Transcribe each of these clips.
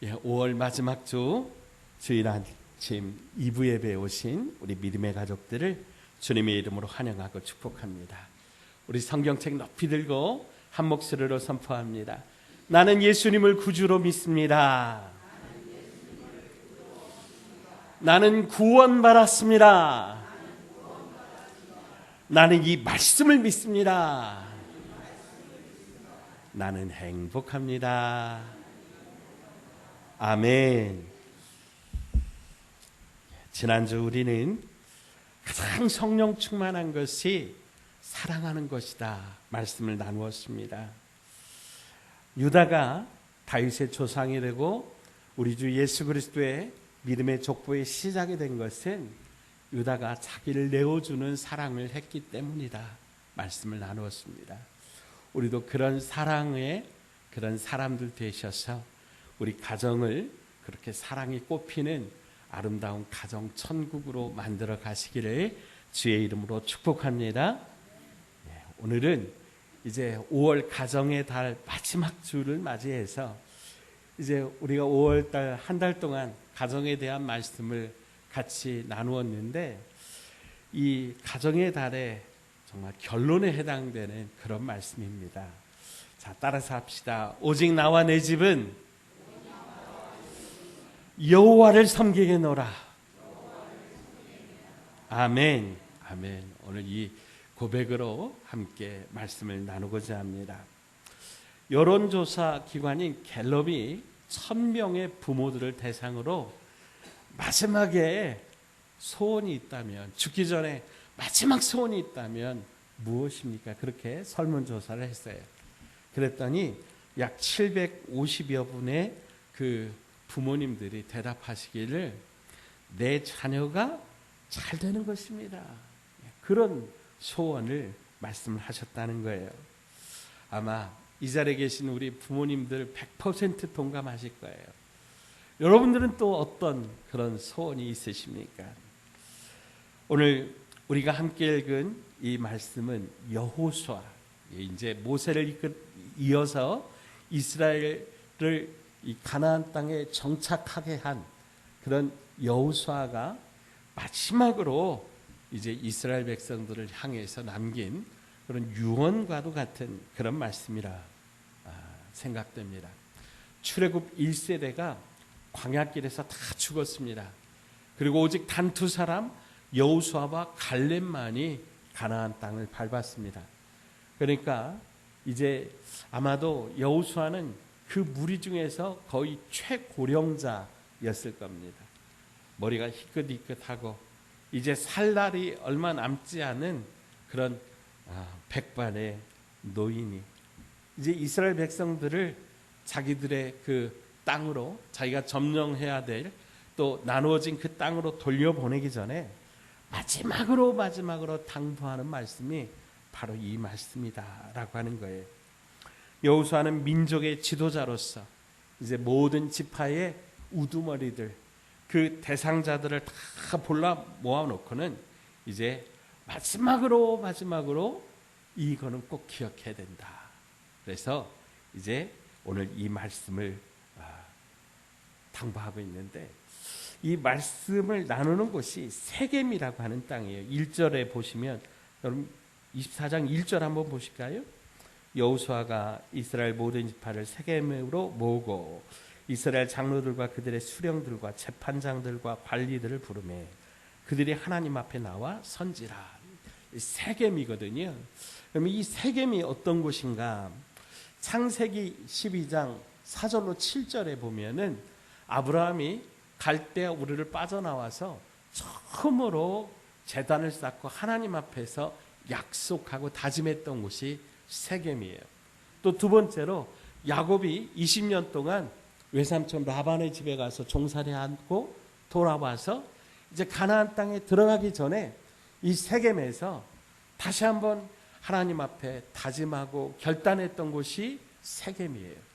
5월 마지막 주 주일 아침 2부 예배에 오신 우리 믿음의 가족들을 주님의 이름으로 환영하고 축복합니다. 우리 성경책 높이 들고 한 목소리로 선포합니다. 나는 예수님을 구주로 믿습니다. 나는 구원받았습니다. 나는 이 말씀을 믿습니다. 나는 행복합니다. 아멘. 지난주 우리는 가장 성령 충만한 것이 사랑하는 것이다 말씀을 나누었습니다. 유다가 다윗의 조상이 되고 우리 주 예수 그리스도의 믿음의 족보의 시작이 된 것은 유다가 자기를 내어주는 사랑을 했기 때문이다 말씀을 나누었습니다. 우리도 그런 사랑의 그런 사람들 되셔서 우리 가정을 그렇게 사랑이 꽃피는 아름다운 가정 천국으로 만들어 가시기를 주의 이름으로 축복합니다. 오늘은 이제 5월 가정의 달 마지막 주를 맞이해서 이제 우리가 5월 달 한 달 동안 가정에 대한 말씀을 같이 나누었는데 이 가정의 달에 정말 결론에 해당되는 그런 말씀입니다. 자, 따라서 합시다. 오직 나와 내 집은 여호와를 섬기겠노라. 아멘. 아멘. 오늘 이 고백으로 함께 말씀을 나누고자 합니다. 여론조사 기관인 갤럽이 1000명의 부모들을 대상으로 마지막에 소원이 있다면, 죽기 전에 마지막 소원이 있다면 무엇입니까? 그렇게 설문조사를 했어요. 그랬더니 약 750여 분의 그 부모님들이 대답하시기를 내 자녀가 잘 되는 것입니다. 그런 소원을 말씀을 하셨다는 거예요. 아마 이 자리에 계신 우리 부모님들 100% 동감하실 거예요. 여러분들은 또 어떤 그런 소원이 있으십니까? 오늘 우리가 함께 읽은 이 말씀은 여호수아, 이제 모세를 이어서 이스라엘을 이 가나안 땅에 정착하게 한 그런 여호수아가 마지막으로 이제 이스라엘 백성들을 향해서 남긴 그런 유언과도 같은 그런 말씀이라 생각됩니다. 출애굽 1세대가 광야길에서 다 죽었습니다. 그리고 오직 단 2사람 여호수아와 갈렙만이 가나안 땅을 밟았습니다. 그러니까 이제 아마도 여호수아는 그 무리 중에서 거의 최고령자였을 겁니다. 머리가 희끗희끗하고 이제 살 날이 얼마 남지 않은 그런 백발의 노인이 이제 이스라엘 백성들을 자기들의 그 땅으로 자기가 점령해야 될 또 나누어진 그 땅으로 돌려보내기 전에 마지막으로 당부하는 말씀이 바로 이 말씀이다라고 하는 거예요. 여호수아는 민족의 지도자로서 이제 모든 지파의 우두머리들 그 대상자들을 다 골라 모아놓고는 이제 마지막으로 이거는 꼭 기억해야 된다. 그래서 이제 오늘 이 말씀을 당부하고 있는데 이 말씀을 나누는 곳이 세겜이라고 하는 땅이에요. 1절에 보시면 여러분 24장 1절 한번 보실까요? 여호수아가 이스라엘 모든 지파를 세겜으로 모으고 이스라엘 장로들과 그들의 수령들과 재판장들과 관리들을 부르매 그들이 하나님 앞에 나와 선지라. 세겜이거든요. 그러면 이 세겜이 어떤 곳인가? 창세기 12장 4절로 7절에 보면은 아브라함이 갈대아 우르를 빠져나와서 처음으로 제단을 쌓고 하나님 앞에서 약속하고 다짐했던 곳이 세겜이에요. 또 두 번째로 야곱이 20년 동안 외삼촌 라반의 집에 가서 종살이하고 돌아와서 이제 가나안 땅에 들어가기 전에 이 세겜에서 다시 한번 하나님 앞에 다짐하고 결단했던 곳이 세겜이에요.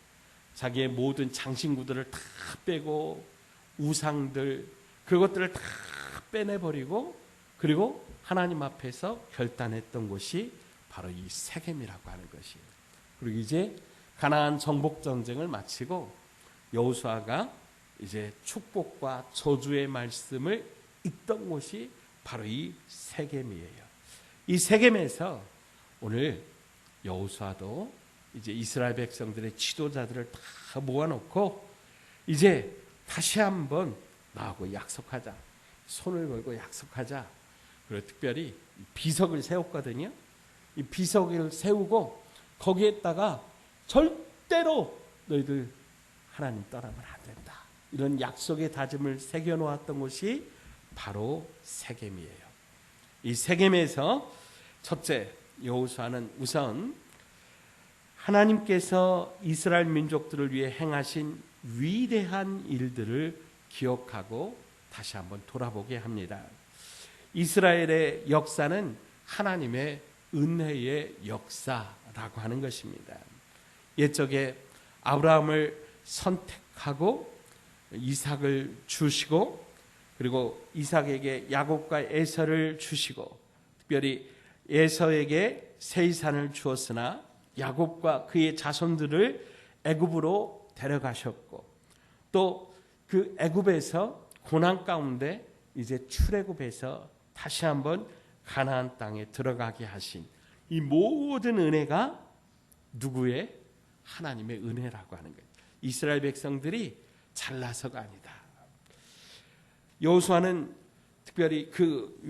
자기의 모든 장신구들을 다 빼고 우상들 그것들을 다 빼내버리고 그리고 하나님 앞에서 결단했던 곳이 바로 이 세겜이라고 하는 것이에요. 그리고 이제 가나안 정복 전쟁을 마치고 여호수아가 이제 축복과 저주의 말씀을 읽던 곳이 바로 이 세겜이에요. 이 세겜에서 오늘 여호수아도 이제 이스라엘 백성들의 지도자들을 다 모아놓고 이제 다시 한번 나하고 약속하자. 손을 걸고 약속하자. 그리고 특별히 비석을 세웠거든요. 이 비석을 세우고 거기에다가 절대로 너희들 하나님 떠나면 안 된다. 이런 약속의 다짐을 새겨놓았던 곳이 바로 세겜이에요. 이 세겜에서 첫째, 여호수아는 우선 하나님께서 이스라엘 민족들을 위해 행하신 위대한 일들을 기억하고 다시 한번 돌아보게 합니다. 이스라엘의 역사는 하나님의 은혜의 역사라고 하는 것입니다. 옛적에 아브라함을 선택하고 이삭을 주시고 그리고 이삭에게 야곱과 에서를 주시고 특별히 에서에게 세이산을 주었으나 야곱과 그의 자손들을 애굽으로 데려가셨고 또 그 애굽에서 고난 가운데 이제 출애굽해서 다시 한번 가나안 땅에 들어가게 하신 이 모든 은혜가 누구의? 하나님의 은혜라고 하는 거예요. 이스라엘 백성들이 잘나서가 아니다. 여호수아는 특별히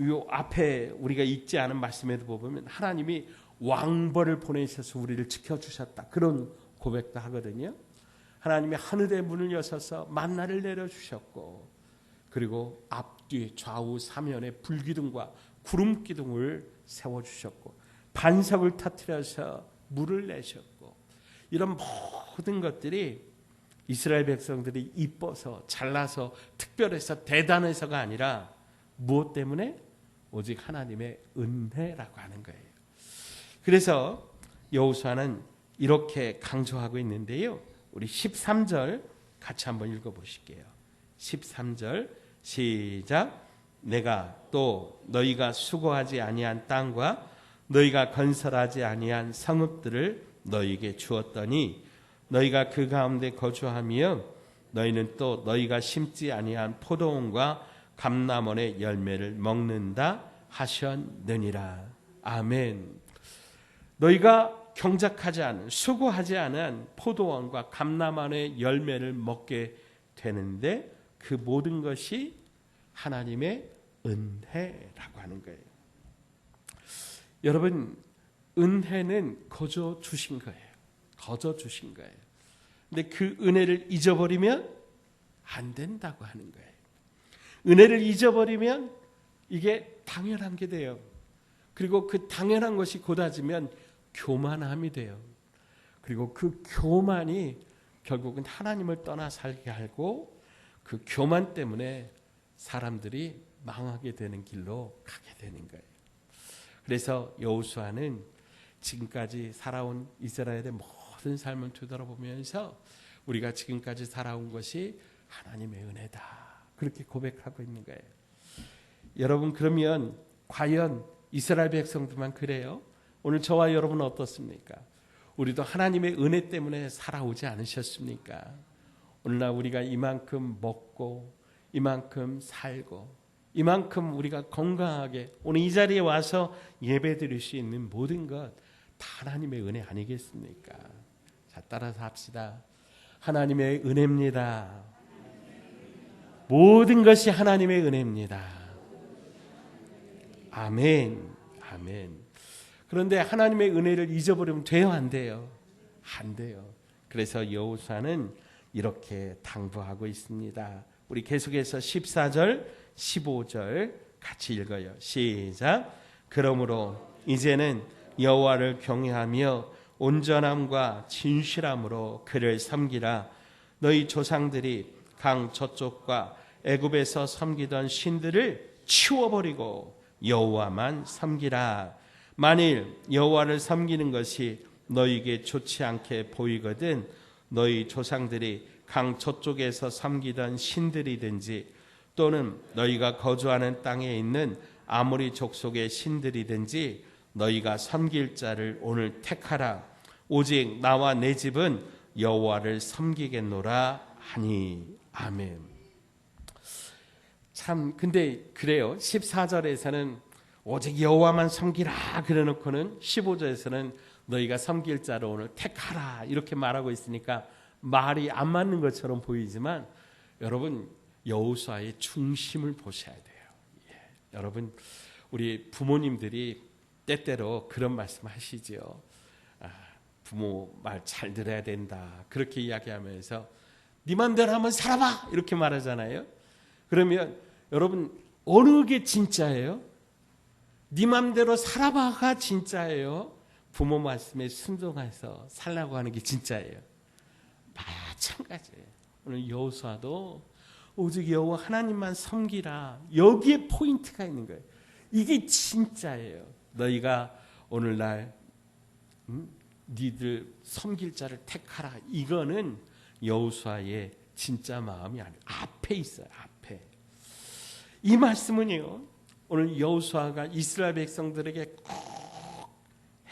요 앞에 우리가 읽지 않은 말씀에도 보면 하나님이 왕벌을 보내셔서 우리를 지켜주셨다. 그런 고백도 하거든요. 하나님이 하늘의 문을 여셔서 만나를 내려주셨고 그리고 앞뒤 좌우 사면에 불기둥과 구름기둥을 세워주셨고 반석을 터뜨려서 물을 내셨고 이런 모든 것들이 이스라엘 백성들이 이뻐서 잘나서 특별해서 대단해서가 아니라 무엇 때문에? 오직 하나님의 은혜라고 하는 거예요. 그래서 여호수아는 이렇게 강조하고 있는데요. 우리 13절 같이 한번 읽어보실게요. 13절 시작. 내가 또 너희가 수고하지 아니한 땅과 너희가 건설하지 아니한 성읍들을 너희에게 주었더니 너희가 그 가운데 거주하며 너희는 또 너희가 심지 아니한 포도원과 감람원의 열매를 먹는다 하셨느니라. 아멘. 너희가 경작하지 않은 수고하지 않은 포도원과 감람원의 열매를 먹게 되는데 그 모든 것이 하나님의 은혜라고 하는 거예요. 여러분, 은혜는 거저 주신 거예요. 거저 주신 거예요. 근데 그 은혜를 잊어버리면 안 된다고 하는 거예요. 은혜를 잊어버리면 이게 당연한 게 돼요. 그리고 그 당연한 것이 곧아지면 교만함이 돼요. 그리고 그 교만이 결국은 하나님을 떠나 살게 하고 그 교만 때문에 사람들이 망하게 되는 길로 가게 되는 거예요. 그래서 여호수아는 지금까지 살아온 이스라엘의 모든 삶을 되돌아보면서 우리가 지금까지 살아온 것이 하나님의 은혜다. 그렇게 고백하고 있는 거예요. 여러분, 그러면 과연 이스라엘 백성들만 그래요? 오늘 저와 여러분은 어떻습니까? 우리도 하나님의 은혜 때문에 살아오지 않으셨습니까? 오늘날 우리가 이만큼 먹고 이만큼 살고 이만큼 우리가 건강하게 오늘 이 자리에 와서 예배드릴 수 있는 모든 것 다 하나님의 은혜 아니겠습니까? 자, 따라서 합시다. 하나님의 은혜입니다. 모든 것이 하나님의 은혜입니다. 아멘. 아멘. 그런데 하나님의 은혜를 잊어버리면 돼요, 안 돼요? 안 돼요. 그래서 여호수아는 이렇게 당부하고 있습니다. 우리 계속해서 14절, 15절 같이 읽어요. 시작. 그러므로 이제는 여호와를 경외하며 온전함과 진실함으로 그를 섬기라. 너희 조상들이 강 저쪽과 애굽에서 섬기던 신들을 치워버리고 여호와만 섬기라. 만일 여호와를 섬기는 것이 너희에게 좋지 않게 보이거든 너희 조상들이 강 저쪽에서 섬기던 신들이든지 또는 너희가 거주하는 땅에 있는 아모리 족속의 신들이든지 너희가 섬길 자를 오늘 택하라. 오직 나와 내 집은 여호와를 섬기겠노라 하니. 아멘. 참 근데 그래요. 14절에서는 오직 여호와만 섬기라 그래놓고는 15절에서는 너희가 섬길 자를 오늘 택하라 이렇게 말하고 있으니까 말이 안 맞는 것처럼 보이지만 여러분 여호수아의 중심을 보셔야 돼요. 여러분 우리 부모님들이 때때로 그런 말씀하시죠. 부모 말 잘 들어야 된다 그렇게 이야기하면서 네 맘대로 한번 살아봐 이렇게 말하잖아요. 그러면 여러분 어느 게 진짜예요? 네 맘대로 살아봐가 진짜예요? 부모 말씀에 순종해서 살라고 하는 게 진짜예요? 마찬가지예요. 오늘 여호수아도 오직 여호와 하나님만 섬기라. 여기에 포인트가 있는 거예요. 이게 진짜예요. 너희가 오늘날 니들 섬길 자를 택하라. 이거는 여호수아의 진짜 마음이 아니에요. 앞에 있어요. 앞에. 이 말씀은요. 오늘 여호수아가 이스라엘 백성들에게 꼭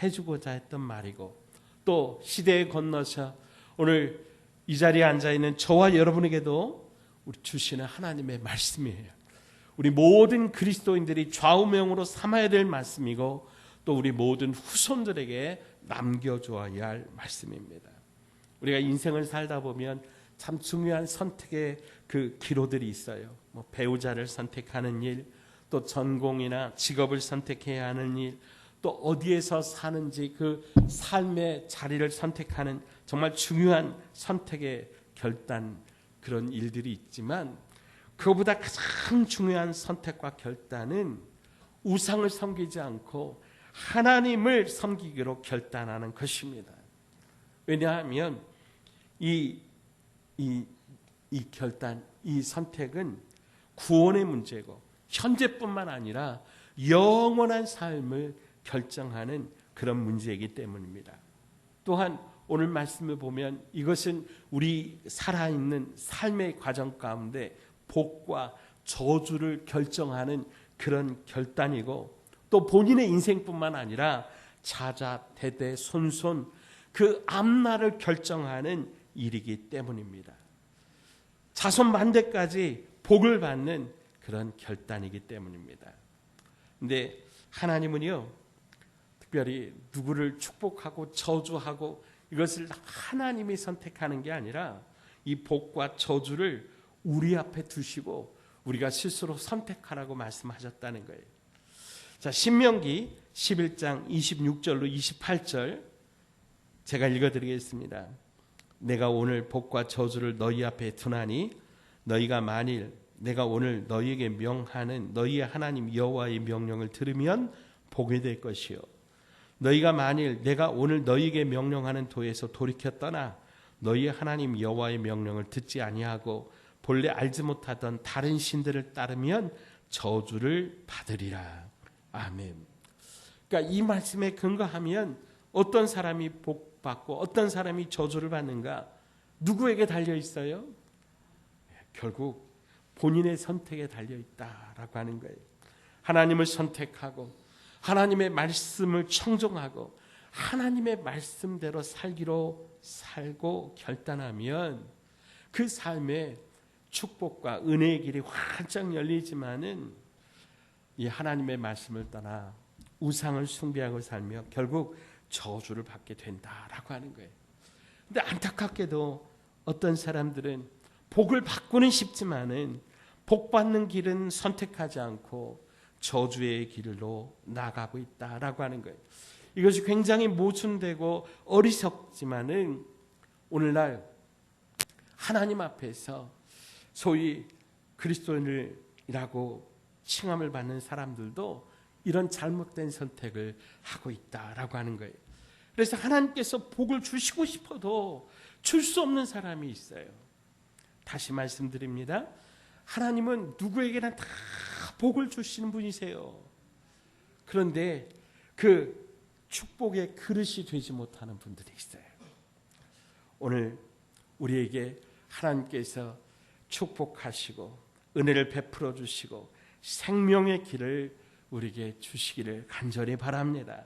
해주고자 했던 말이고 또 시대에 건너서 오늘 이 자리에 앉아있는 저와 여러분에게도 우리 주시는 하나님의 말씀이에요. 우리 모든 그리스도인들이 좌우명으로 삼아야 될 말씀이고 또 우리 모든 후손들에게 남겨줘야 할 말씀입니다. 우리가 인생을 살다 보면 참 중요한 선택의 그 기로들이 있어요. 뭐 배우자를 선택하는 일, 또 전공이나 직업을 선택해야 하는 일, 또 어디에서 사는지 그 삶의 자리를 선택하는 정말 중요한 선택의 결단 그런 일들이 있지만 그거보다 가장 중요한 선택과 결단은 우상을 섬기지 않고 하나님을 섬기기로 결단하는 것입니다. 왜냐하면 이 결단, 이 선택은 구원의 문제고 현재뿐만 아니라 영원한 삶을 결정하는 그런 문제이기 때문입니다. 또한 오늘 말씀을 보면 이것은 우리 살아있는 삶의 과정 가운데 복과 저주를 결정하는 그런 결단이고 또 본인의 인생뿐만 아니라 자자, 대대, 손손 그 앞날을 결정하는 일이기 때문입니다. 자손 만대까지 복을 받는 그런 결단이기 때문입니다. 근데 하나님은요, 특별히 누구를 축복하고 저주하고 이것을 하나님이 선택하는 게 아니라 이 복과 저주를 우리 앞에 두시고 우리가 스스로 선택하라고 말씀하셨다는 거예요. 자, 신명기 11장 26절로 28절 제가 읽어드리겠습니다. 내가 오늘 복과 저주를 너희 앞에 두나니 너희가 만일 내가 오늘 너희에게 명하는 너희의 하나님 여호와의 명령을 들으면 복이 될 것이요 너희가 만일 내가 오늘 너희에게 명령하는 도에서 돌이켜 떠나 너희의 하나님 여호와의 명령을 듣지 아니하고 본래 알지 못하던 다른 신들을 따르면 저주를 받으리라. 아멘. 그러니까 이 말씀에 근거하면 어떤 사람이 복 받고 어떤 사람이 저주를 받는가? 누구에게 달려 있어요? 결국 본인의 선택에 달려 있다라고 하는 거예요. 하나님을 선택하고 하나님의 말씀을 청종하고 하나님의 말씀대로 살기로 살고 결단하면 그 삶에 축복과 은혜의 길이 활짝 열리지만은 이 하나님의 말씀을 떠나 우상을 숭배하고 살며 결국 저주를 받게 된다라고 하는 거예요. 근데 안타깝게도 어떤 사람들은 복을 받고는 싶지만은 복 받는 길은 선택하지 않고 저주의 길로 나가고 있다라고 하는 거예요. 이것이 굉장히 모순되고 어리석지만은 오늘날 하나님 앞에서 소위 그리스도인이라고 칭함을 받는 사람들도 이런 잘못된 선택을 하고 있다라고 하는 거예요. 그래서 하나님께서 복을 주시고 싶어도 줄 수 없는 사람이 있어요. 다시 말씀드립니다. 하나님은 누구에게나 다 복을 주시는 분이세요. 그런데 그 축복의 그릇이 되지 못하는 분들이 있어요. 오늘 우리에게 하나님께서 축복하시고 은혜를 베풀어 주시고 생명의 길을 우리에게 주시기를 간절히 바랍니다.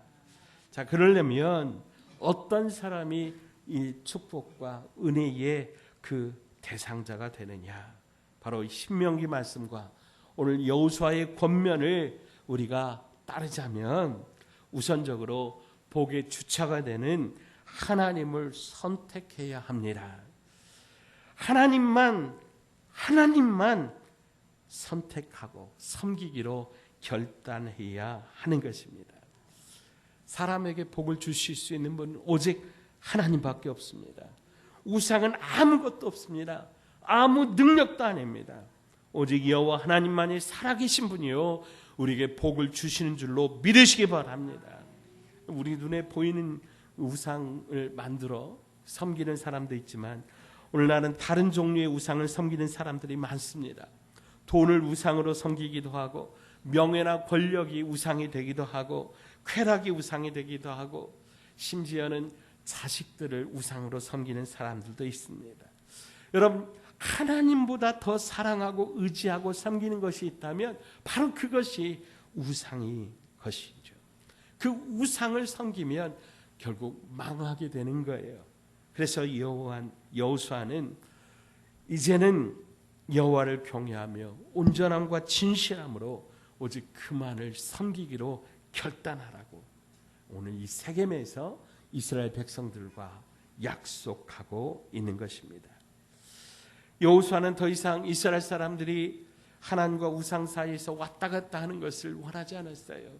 자, 그러려면 어떤 사람이 이 축복과 은혜의 그 대상자가 되느냐? 바로 신명기 말씀과 오늘 여호수아의 권면을 우리가 따르자면 우선적으로 복의 주체가 되는 하나님을 선택해야 합니다. 하나님만 선택하고 섬기기로 결단해야 하는 것입니다. 사람에게 복을 주실 수 있는 분은 오직 하나님밖에 없습니다. 우상은 아무것도 없습니다. 아무 능력도 아닙니다. 오직 여호와 하나님만이 살아계신 분이요 우리에게 복을 주시는 줄로 믿으시기 바랍니다. 우리 눈에 보이는 우상을 만들어 섬기는 사람도 있지만 오늘날은 다른 종류의 우상을 섬기는 사람들이 많습니다. 돈을 우상으로 섬기기도 하고 명예나 권력이 우상이 되기도 하고 쾌락이 우상이 되기도 하고 심지어는 자식들을 우상으로 섬기는 사람들도 있습니다. 여러분, 하나님보다 더 사랑하고 의지하고 섬기는 것이 있다면 바로 그것이 우상이 것이죠. 그 우상을 섬기면 결국 망하게 되는 거예요. 그래서 여호수아는 이제는 여호와를 경외하며 온전함과 진실함으로 오직 그만을 섬기기로 결단하라고 오늘 이 세겜에서 이스라엘 백성들과 약속하고 있는 것입니다. 여호수아는 더 이상 이스라엘 사람들이 하나님과 우상 사이에서 왔다 갔다 하는 것을 원하지 않았어요.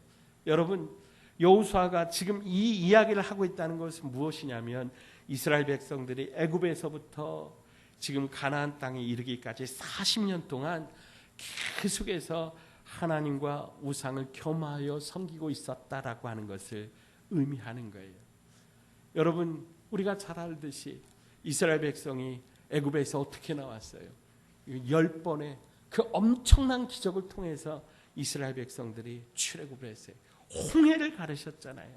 여러분, 여호수아가 지금 이 이야기를 하고 있다는 것은 무엇이냐면 이스라엘 백성들이 애굽에서부터 지금 가나안 땅에 이르기까지 40년 동안 계속해서 하나님과 우상을 겸하여 섬기고 있었다라고 하는 것을 의미하는 거예요. 여러분, 우리가 잘 알듯이 이스라엘 백성이 애굽에서 어떻게 나왔어요? 10번의 그 엄청난 기적을 통해서 이스라엘 백성들이 출애굽을 했어요. 홍해를 가르셨잖아요.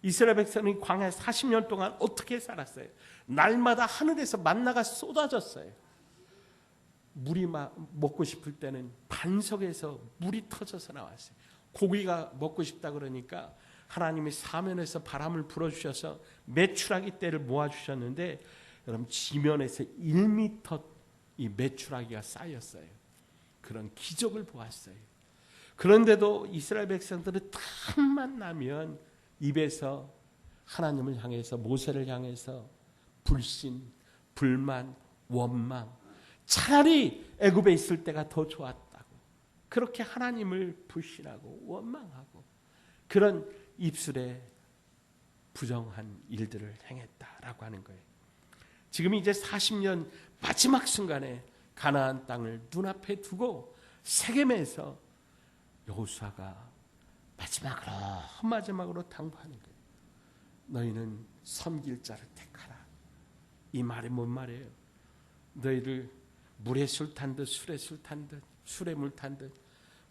이스라엘 백성이 광야 40년 동안 어떻게 살았어요? 날마다 하늘에서 만나가 쏟아졌어요. 물이 먹고 싶을 때는 반석에서 물이 터져서 나왔어요. 고기가 먹고 싶다 그러니까 하나님이 사면에서 바람을 불어주셔서 메추라기 떼를 모아주셨는데 여러분, 지면에서 1m 이 메추라기가 쌓였어요. 그런 기적을 보았어요. 그런데도 이스라엘 백성들은 틈만 나면 입에서 하나님을 향해서 모세를 향해서 불신, 불만, 원망, 차라리 애굽에 있을 때가 더 좋았다고 그렇게 하나님을 불신하고 원망하고 그런 입술에 부정한 일들을 행했다라고 하는 거예요. 지금 이제 40년 마지막 순간에 가나안 땅을 눈앞에 두고 세겜에서 여호수아가 마지막으로 당부하는 거예요. 너희는 섬길 자를 택하라. 이 말이 뭔 말이에요? 너희를 물에 술 탄 듯 술에 술 탄 듯 술에 물 탄 듯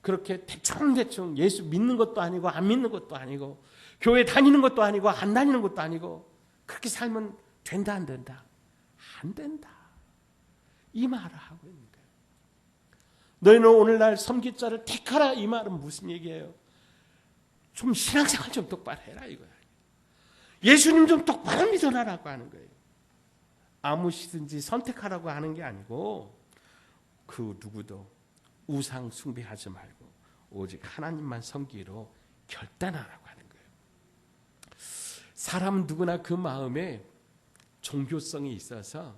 그렇게 대충 예수 믿는 것도 아니고 안 믿는 것도 아니고 교회 다니는 것도 아니고 안 다니는 것도 아니고 그렇게 살면 된다 안 된다? 안 된다. 이 말을 하고 있는 거예요. 너희는 오늘날 섬길 자를 택하라. 이 말은 무슨 얘기예요? 좀 신앙생활 좀 똑바로 해라 이거야. 예수님 좀 똑바로 믿어라라고 하는 거예요. 아무시든지 선택하라고 하는 게 아니고 그 누구도 우상 숭배하지 말고 오직 하나님만 섬기기로 결단하라고 하는 거예요. 사람 누구나 그 마음에 종교성이 있어서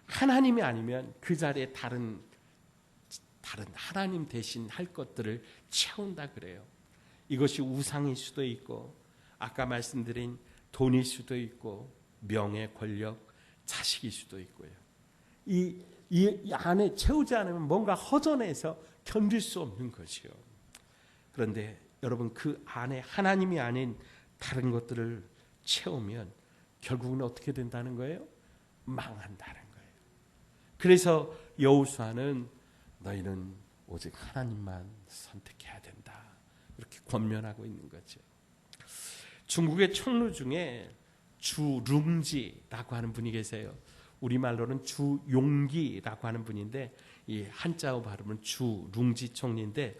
하나님이 아니면 그 자리에 다른 하나님 대신 할 것들을 채운다 그래요. 이것이 우상일 수도 있고 아까 말씀드린 돈일 수도 있고 명예, 권력, 자식일 수도 있고요. 이 안에 채우지 않으면 뭔가 허전해서 견딜 수 없는 것이요. 그런데 여러분, 그 안에 하나님이 아닌 다른 것들을 채우면 결국은 어떻게 된다는 거예요? 망한다는 거예요. 그래서 여호수아는 너희는 오직 하나님만 선택해야 된다. 이렇게 권면하고 있는 거죠. 중국의 총루 중에 주룽지라고 하는 분이 계세요. 우리말로는 주용기라고 하는 분인데 이 한자어 발음은 주룽지 총리인데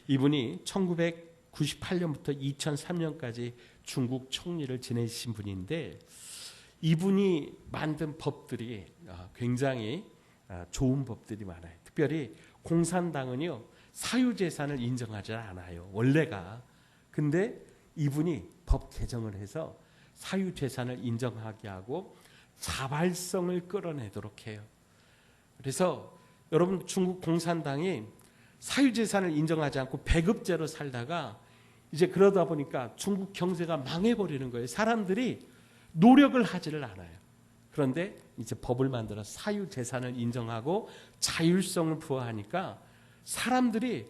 이분이 1998년부터 2003년까지 중국 총리를 지내신 분인데 이분이 만든 법들이 굉장히 좋은 법들이 많아요. 특별히 공산당은요, 사유재산을 인정하지 않아요, 원래가. 근데 이분이 법 개정을 해서 사유재산을 인정하게 하고 자발성을 끌어내도록 해요. 그래서 여러분, 중국 공산당이 사유재산을 인정하지 않고 배급제로 살다가 이제 그러다 보니까 중국 경제가 망해버리는 거예요. 사람들이 노력을 하지를 않아요. 그런데 이제 법을 만들어 사유재산을 인정하고 자율성을 부여하니까 사람들이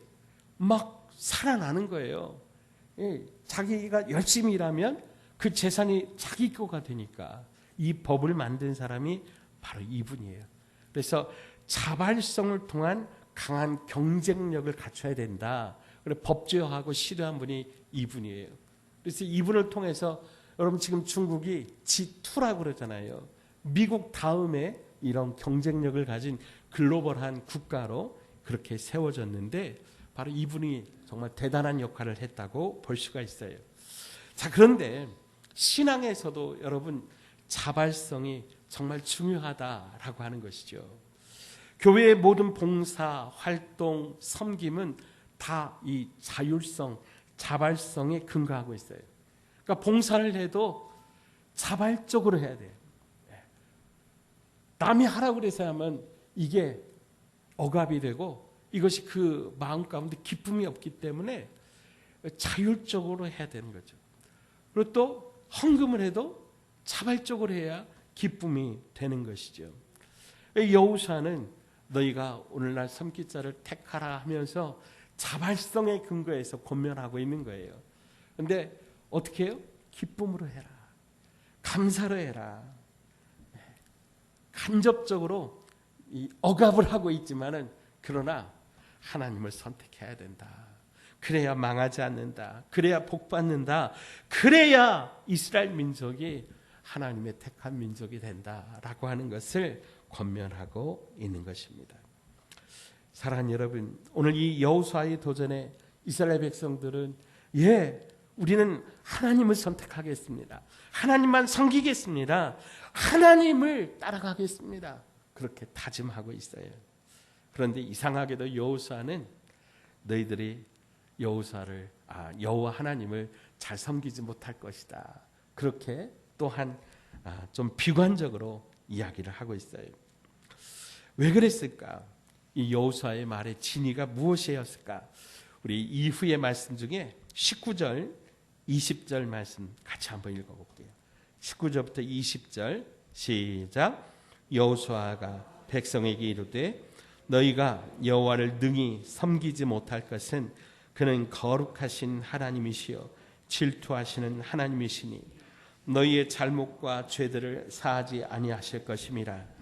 막 살아나는 거예요. 자기가 열심히 일하면 그 재산이 자기 거가 되니까. 이 법을 만든 사람이 바로 이분이에요. 그래서 자발성을 통한 강한 경쟁력을 갖춰야 된다. 그래서 법제화하고 시도한 분이 이분이에요. 그래서 이분을 통해서 여러분, 지금 중국이 G2라고 그러잖아요. 미국 다음에 이런 경쟁력을 가진 글로벌한 국가로 그렇게 세워졌는데 바로 이분이 정말 대단한 역할을 했다고 볼 수가 있어요. 자, 그런데 신앙에서도 여러분, 자발성이 정말 중요하다라고 하는 것이죠. 교회의 모든 봉사, 활동, 섬김은 다 이 자율성, 자발성에 근거하고 있어요. 그러니까 봉사를 해도 자발적으로 해야 돼요. 남이 하라고 그래서 하면 이게 억압이 되고 이것이 그 마음 가운데 기쁨이 없기 때문에 자율적으로 해야 되는 거죠. 그리고 또 헌금을 해도 자발적으로 해야 기쁨이 되는 것이죠. 여호수아는 너희가 오늘날 섬기자를 택하라 하면서 자발성의 근거에서 권면하고 있는 거예요. 그런데 어떻게 해요? 기쁨으로 해라. 감사로 해라. 간접적으로 이 억압을 하고 있지만은 그러나 하나님을 선택해야 된다. 그래야 망하지 않는다. 그래야 복받는다. 그래야 이스라엘 민족이 하나님의 택한 민족이 된다라고 하는 것을 권면하고 있는 것입니다. 사랑하는 여러분, 오늘 이 여호수아의 도전에 이스라엘 백성들은 우리는 하나님을 선택하겠습니다. 하나님만 섬기겠습니다. 하나님을 따라가겠습니다. 그렇게 다짐하고 있어요. 그런데 이상하게도 여호수아는 너희들이 여호와 하나님을 잘 섬기지 못할 것이다. 그렇게 또한 좀 비관적으로 이야기를 하고 있어요. 왜 그랬을까? 이 여호수아의 말의 진위가 무엇이었을까? 우리 이후의 말씀 중에 19절, 20절 말씀 같이 한번 읽어볼게요. 19절부터 20절 시작. 여호수아가 백성에게 이르되 너희가 여호와를 능히 섬기지 못할 것은 그는 거룩하신 하나님이시요 질투하시는 하나님이시니 너희의 잘못과 죄들을 사하지 아니하실 것임이라.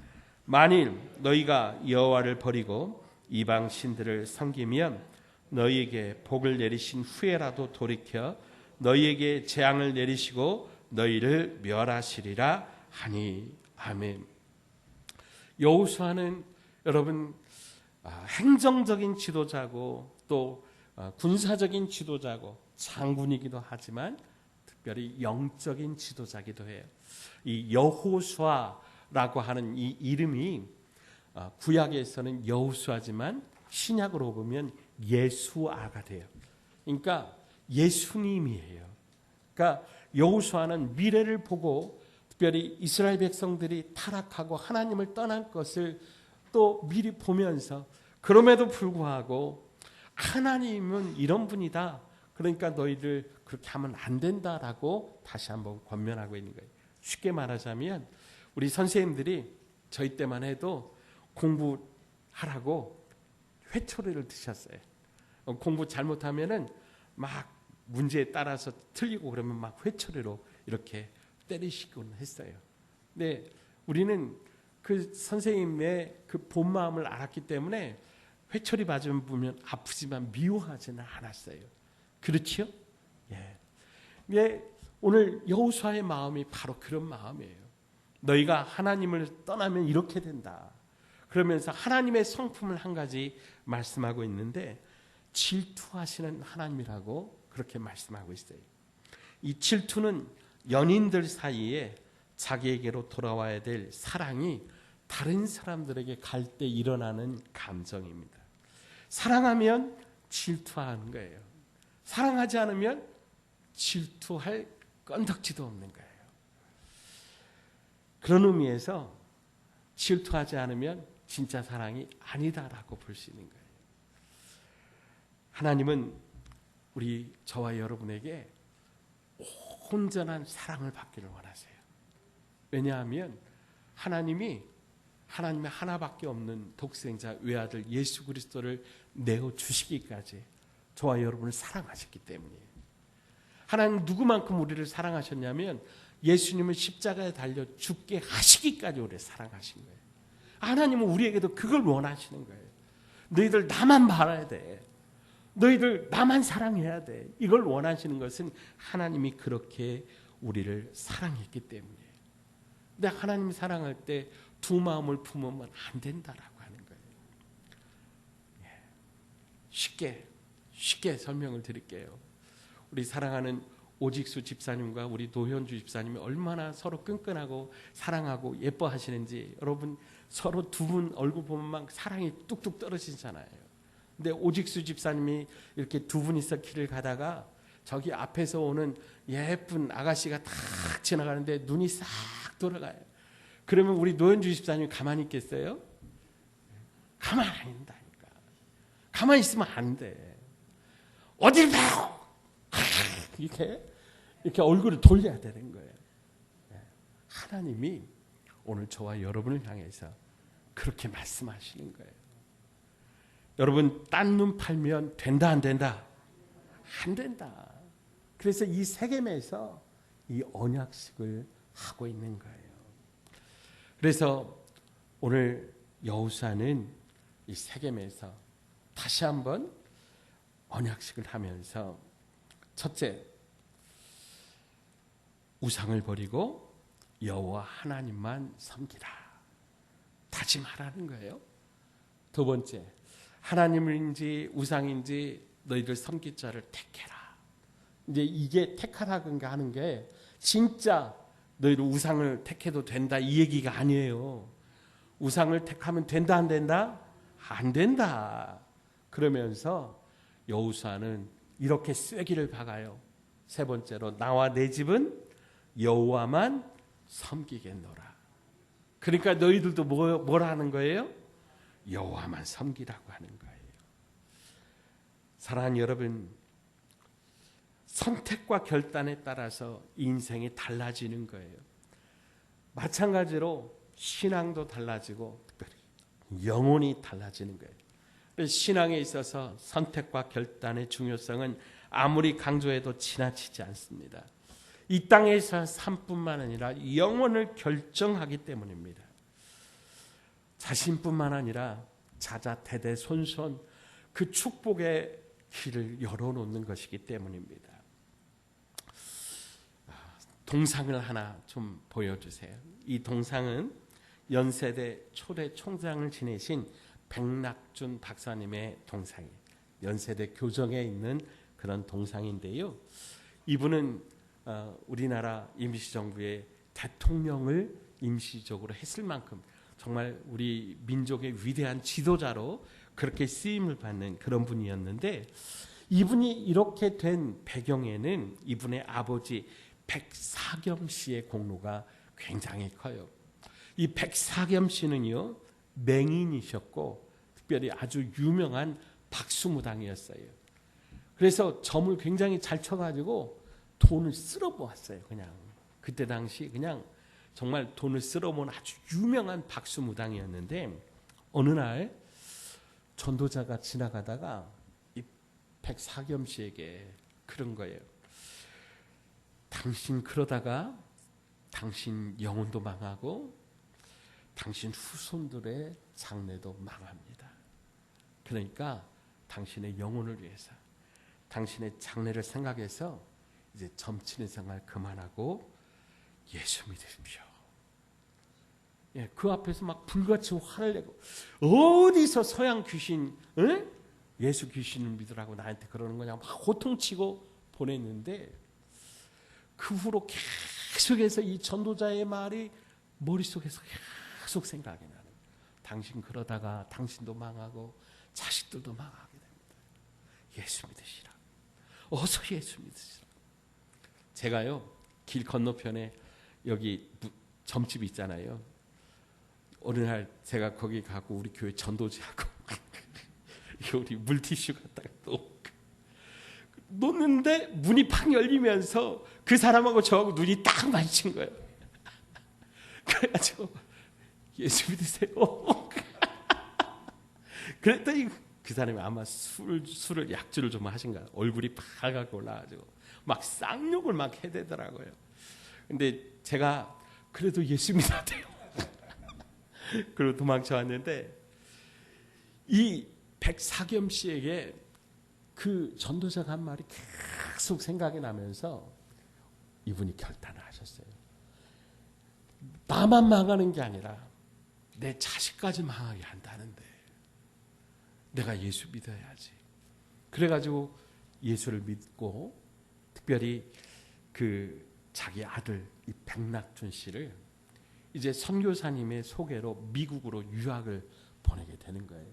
만일 너희가 여호와를 버리고 이방 신들을 섬기면 너희에게 복을 내리신 후에라도 돌이켜 너희에게 재앙을 내리시고 너희를 멸하시리라 하니. 아멘. 여호수아는 여러분 행정적인 지도자고 또 군사적인 지도자고 장군이기도 하지만 특별히 영적인 지도자기도 해요. 이 여호수아라고 하는 이 이름이 구약에서는 여호수아지만 신약으로 보면 예수아가 돼요. 그러니까 예수님이에요. 그러니까 여호수아는 미래를 보고 특별히 이스라엘 백성들이 타락하고 하나님을 떠날 것을 또 미리 보면서 그럼에도 불구하고 하나님은 이런 분이다. 그러니까 너희들 그렇게 하면 안 된다라고 다시 한번 권면하고 있는 거예요. 쉽게 말하자면 우리 선생님들이 저희 때만 해도 공부하라고 회초리를 드셨어요. 공부 잘못하면은 막 문제에 따라서 틀리고 그러면 막 회초리로 이렇게 때리시곤 했어요. 근데 우리는 그 선생님의 그 본 마음을 알았기 때문에 회초리 맞으면 보면 아프지만 미워하지는 않았어요. 그렇죠? 예. 오늘 여호수아의 마음이 바로 그런 마음이에요. 너희가 하나님을 떠나면 이렇게 된다. 그러면서 하나님의 성품을 한 가지 말씀하고 있는데 질투하시는 하나님이라고 그렇게 말씀하고 있어요. 이 질투는 연인들 사이에 자기에게로 돌아와야 될 사랑이 다른 사람들에게 갈 때 일어나는 감정입니다. 사랑하면 질투하는 거예요. 사랑하지 않으면 질투할 건덕지도 없는 거예요. 그런 의미에서 질투하지 않으면 진짜 사랑이 아니다라고 볼 수 있는 거예요. 하나님은 우리 저와 여러분에게 온전한 사랑을 받기를 원하세요. 왜냐하면 하나님의 하나밖에 없는 독생자 외아들 예수 그리스도를 내어 주시기까지 저와 여러분을 사랑하셨기 때문이에요. 하나님 누구만큼 우리를 사랑하셨냐면 예수님을 십자가에 달려 죽게 하시기까지 우리를 사랑하신 거예요. 하나님은 우리에게도 그걸 원하시는 거예요. 너희들 나만 바라야 돼. 너희들 나만 사랑해야 돼. 이걸 원하시는 것은 하나님이 그렇게 우리를 사랑했기 때문이에요. 근데 하나님이 사랑할 때 두 마음을 품으면 안 된다라고 하는 거예요. 쉽게 설명을 드릴게요. 우리 사랑하는 오직수 집사님과 우리 노현주 집사님이 얼마나 서로 끈끈하고 사랑하고 예뻐하시는지 여러분 서로 두 분 얼굴 보면 막 사랑이 뚝뚝 떨어지잖아요. 근데 오직수 집사님이 이렇게 두 분이서 길을 가다가 저기 앞에서 오는 예쁜 아가씨가 탁 지나가는데 눈이 싹 돌아가요. 그러면 우리 노현주 집사님이 가만히 있겠어요? 가만히 안 있다니까. 가만히 있으면 안 돼. 어딜 봐요? 이렇게 얼굴을 돌려야 되는 거예요. 하나님이 오늘 저와 여러분을 향해서 그렇게 말씀하시는 거예요. 여러분 딴 눈 팔면 된다 안 된다? 안 된다. 그래서 이 세겜에서 이 언약식을 하고 있는 거예요. 그래서 오늘 여호수아는 이 세겜에서 다시 한번 언약식을 하면서 첫째, 우상을 버리고 여호와 하나님만 섬기라. 다짐하라는 거예요. 두 번째, 하나님인지 우상인지 너희들 섬길 자를 택해라. 이제 이게 택하라는 게 하는 게 진짜 너희들 우상을 택해도 된다 이 얘기가 아니에요. 우상을 택하면 된다 안 된다? 안 된다. 그러면서 여호수아는 이렇게 쐐기를 박아요. 세 번째로 나와 내 집은 여호와만 섬기겠노라. 그러니까 너희들도 뭐라 하는 거예요? 여호와만 섬기라고 하는 거예요. 사랑하는 여러분, 선택과 결단에 따라서 인생이 달라지는 거예요. 마찬가지로 신앙도 달라지고 특별히 영혼이 달라지는 거예요. 신앙에 있어서 선택과 결단의 중요성은 아무리 강조해도 지나치지 않습니다. 이 땅에서 삶뿐만 아니라 영혼을 결정하기 때문입니다. 자신뿐만 아니라 자자 대대손손 그 축복의 길을 열어놓는 것이기 때문입니다. 동상을 하나 좀 보여주세요. 이 동상은 연세대 초대 총장을 지내신 백낙준 박사님의 동상이에요. 연세대 교정에 있는 그런 동상인데요. 이분은 우리나라 임시정부의 대통령을 임시적으로 했을 만큼 정말 우리 민족의 위대한 지도자로 그렇게 쓰임을 받는 그런 분이었는데, 이분이 이렇게 된 배경에는 이분의 아버지 백사겸 씨의 공로가 굉장히 커요. 이 백사겸 씨는요, 맹인이셨고 특별히 아주 유명한 박수무당이었어요. 그래서 점을 굉장히 잘 쳐가지고 돈을 쓸어 모았어요. 그냥 그때 당시 그냥 정말 돈을 쓸어 모은 아주 유명한 박수무당이었는데, 어느 날 전도자가 지나가다가 이 백사겸 씨에게 그런 거예요. 당신 그러다가 당신 영혼도 망하고 당신 후손들의 장래도 망합니다. 그러니까 당신의 영혼을 위해서 당신의 장래를 생각해서 이제 점치는 생활 그만하고 예수 믿으십시오. 예, 그 앞에서 막 불같이 화를 내고, 어디서 서양 귀신, 예수 귀신을 믿으라고 나한테 그러는 거냐, 막 호통치고 보냈는데, 그 후로 계속해서 이 전도자의 말이 머릿속에서 계속 생각이 나는 거예요. 당신 그러다가 당신도 망하고 자식들도 망하게 됩니다. 예수 믿으시라. 어서 예수 믿으시라. 제가요, 길 건너편에 여기 점집 있잖아요. 어느 날 제가 거기 가고 우리 교회 전도지하고 우리 물티슈 갖다가 놓는데 문이 팍 열리면서 그 사람하고 저하고 눈이 딱 마주친 거예요. 그래가지고 예수 믿으세요. 그랬더니 그 사람이 아마 술을 약주를 좀 하신가, 얼굴이 파랗게 올라가지고 막 쌍욕을 막 해대더라고요. 근데 제가 그래도 예수 믿어야 돼요. 그리고 도망쳐 왔는데, 이 백사겸 씨에게 그 전도자가 한 말이 계속 생각이 나면서 이분이 결단을 하셨어요. 나만 망하는 게 아니라 내 자식까지 망하게 한다는데 내가 예수 믿어야지. 그래가지고 예수를 믿고, 특별히 그 자기 아들 이 백낙준 씨를 이제 선교사님의 소개로 미국으로 유학을 보내게 되는 거예요.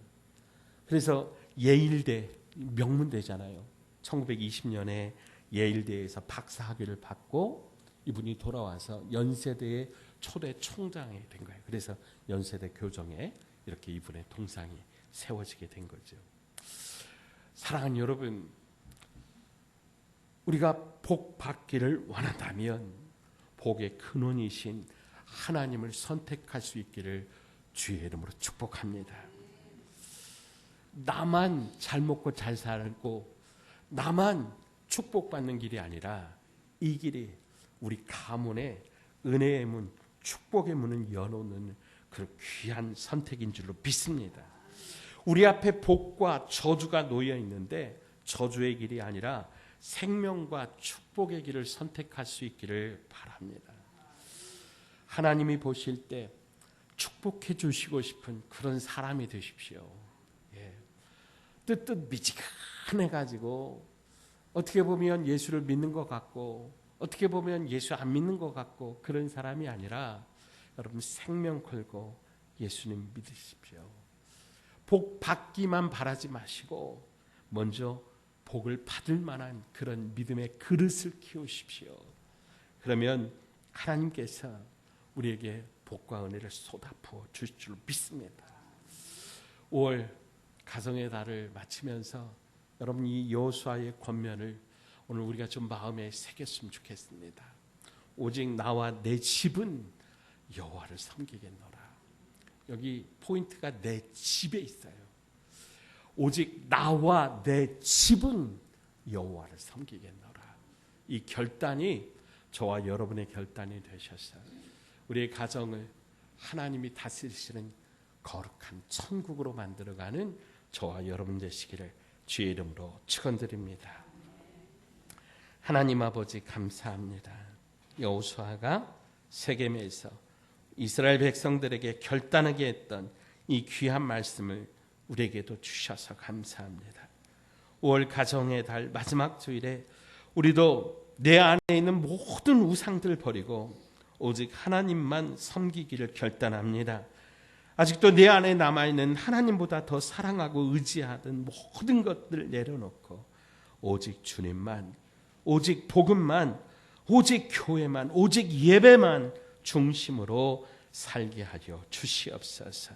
그래서 예일대, 명문대잖아요. 1920년에 예일대에서 박사학위를 받고 이분이 돌아와서 연세대의 초대 총장이 된 거예요. 그래서 연세대 교정에 이렇게 이분의 동상이 세워지게 된 거죠. 사랑하는 여러분, 우리가 복 받기를 원한다면 복의 근원이신 하나님을 선택할 수 있기를 주의 이름으로 축복합니다. 나만 잘 먹고 잘 살고 나만 축복받는 길이 아니라 이 길이 우리 가문의 은혜의 문, 축복의 문을 여놓는 그 귀한 선택인 줄로 믿습니다. 우리 앞에 복과 저주가 놓여 있는데 저주의 길이 아니라 생명과 축복의 길을 선택할 수 있기를 바랍니다. 하나님이 보실 때 축복해 주시고 싶은 그런 사람이 되십시오. 예. 뜨뜻 미지근해가지고 어떻게 보면 예수를 믿는 것 같고 어떻게 보면 예수 안 믿는 것 같고 그런 사람이 아니라 여러분 생명 걸고 예수님 믿으십시오. 복 받기만 바라지 마시고 먼저 복을 받을 만한 그런 믿음의 그릇을 키우십시오. 그러면 하나님께서 우리에게 복과 은혜를 쏟아부어 주실 줄 믿습니다. 5월 가정의 달을 마치면서 여러분 이 여호수아의 권면을 오늘 우리가 좀 마음에 새겼으면 좋겠습니다. 오직 나와 내 집은 여호와를 섬기겠노라. 여기 포인트가 내 집에 있어요. 오직 나와 내 집은 여호와를 섬기겠노라. 이 결단이 저와 여러분의 결단이 되셨어요. 우리의 가정을 하나님이 다스리시는 거룩한 천국으로 만들어가는 저와 여러분 되시기를 주의 이름으로 축원드립니다. 하나님 아버지 감사합니다. 여호수아가 세겜에서 이스라엘 백성들에게 결단하게 했던 이 귀한 말씀을 우리에게도 주셔서 감사합니다. 5월 가정의 달 마지막 주일에 우리도 내 안에 있는 모든 우상들 버리고 오직 하나님만 섬기기를 결단합니다. 아직도 내 안에 남아있는 하나님보다 더 사랑하고 의지하던 모든 것들을 내려놓고 오직 주님만, 오직 복음만, 오직 교회만, 오직 예배만 중심으로 살게 하여 주시옵소서.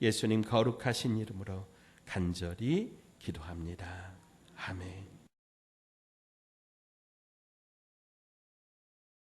예수님 거룩하신 이름으로 간절히 기도합니다. 아멘.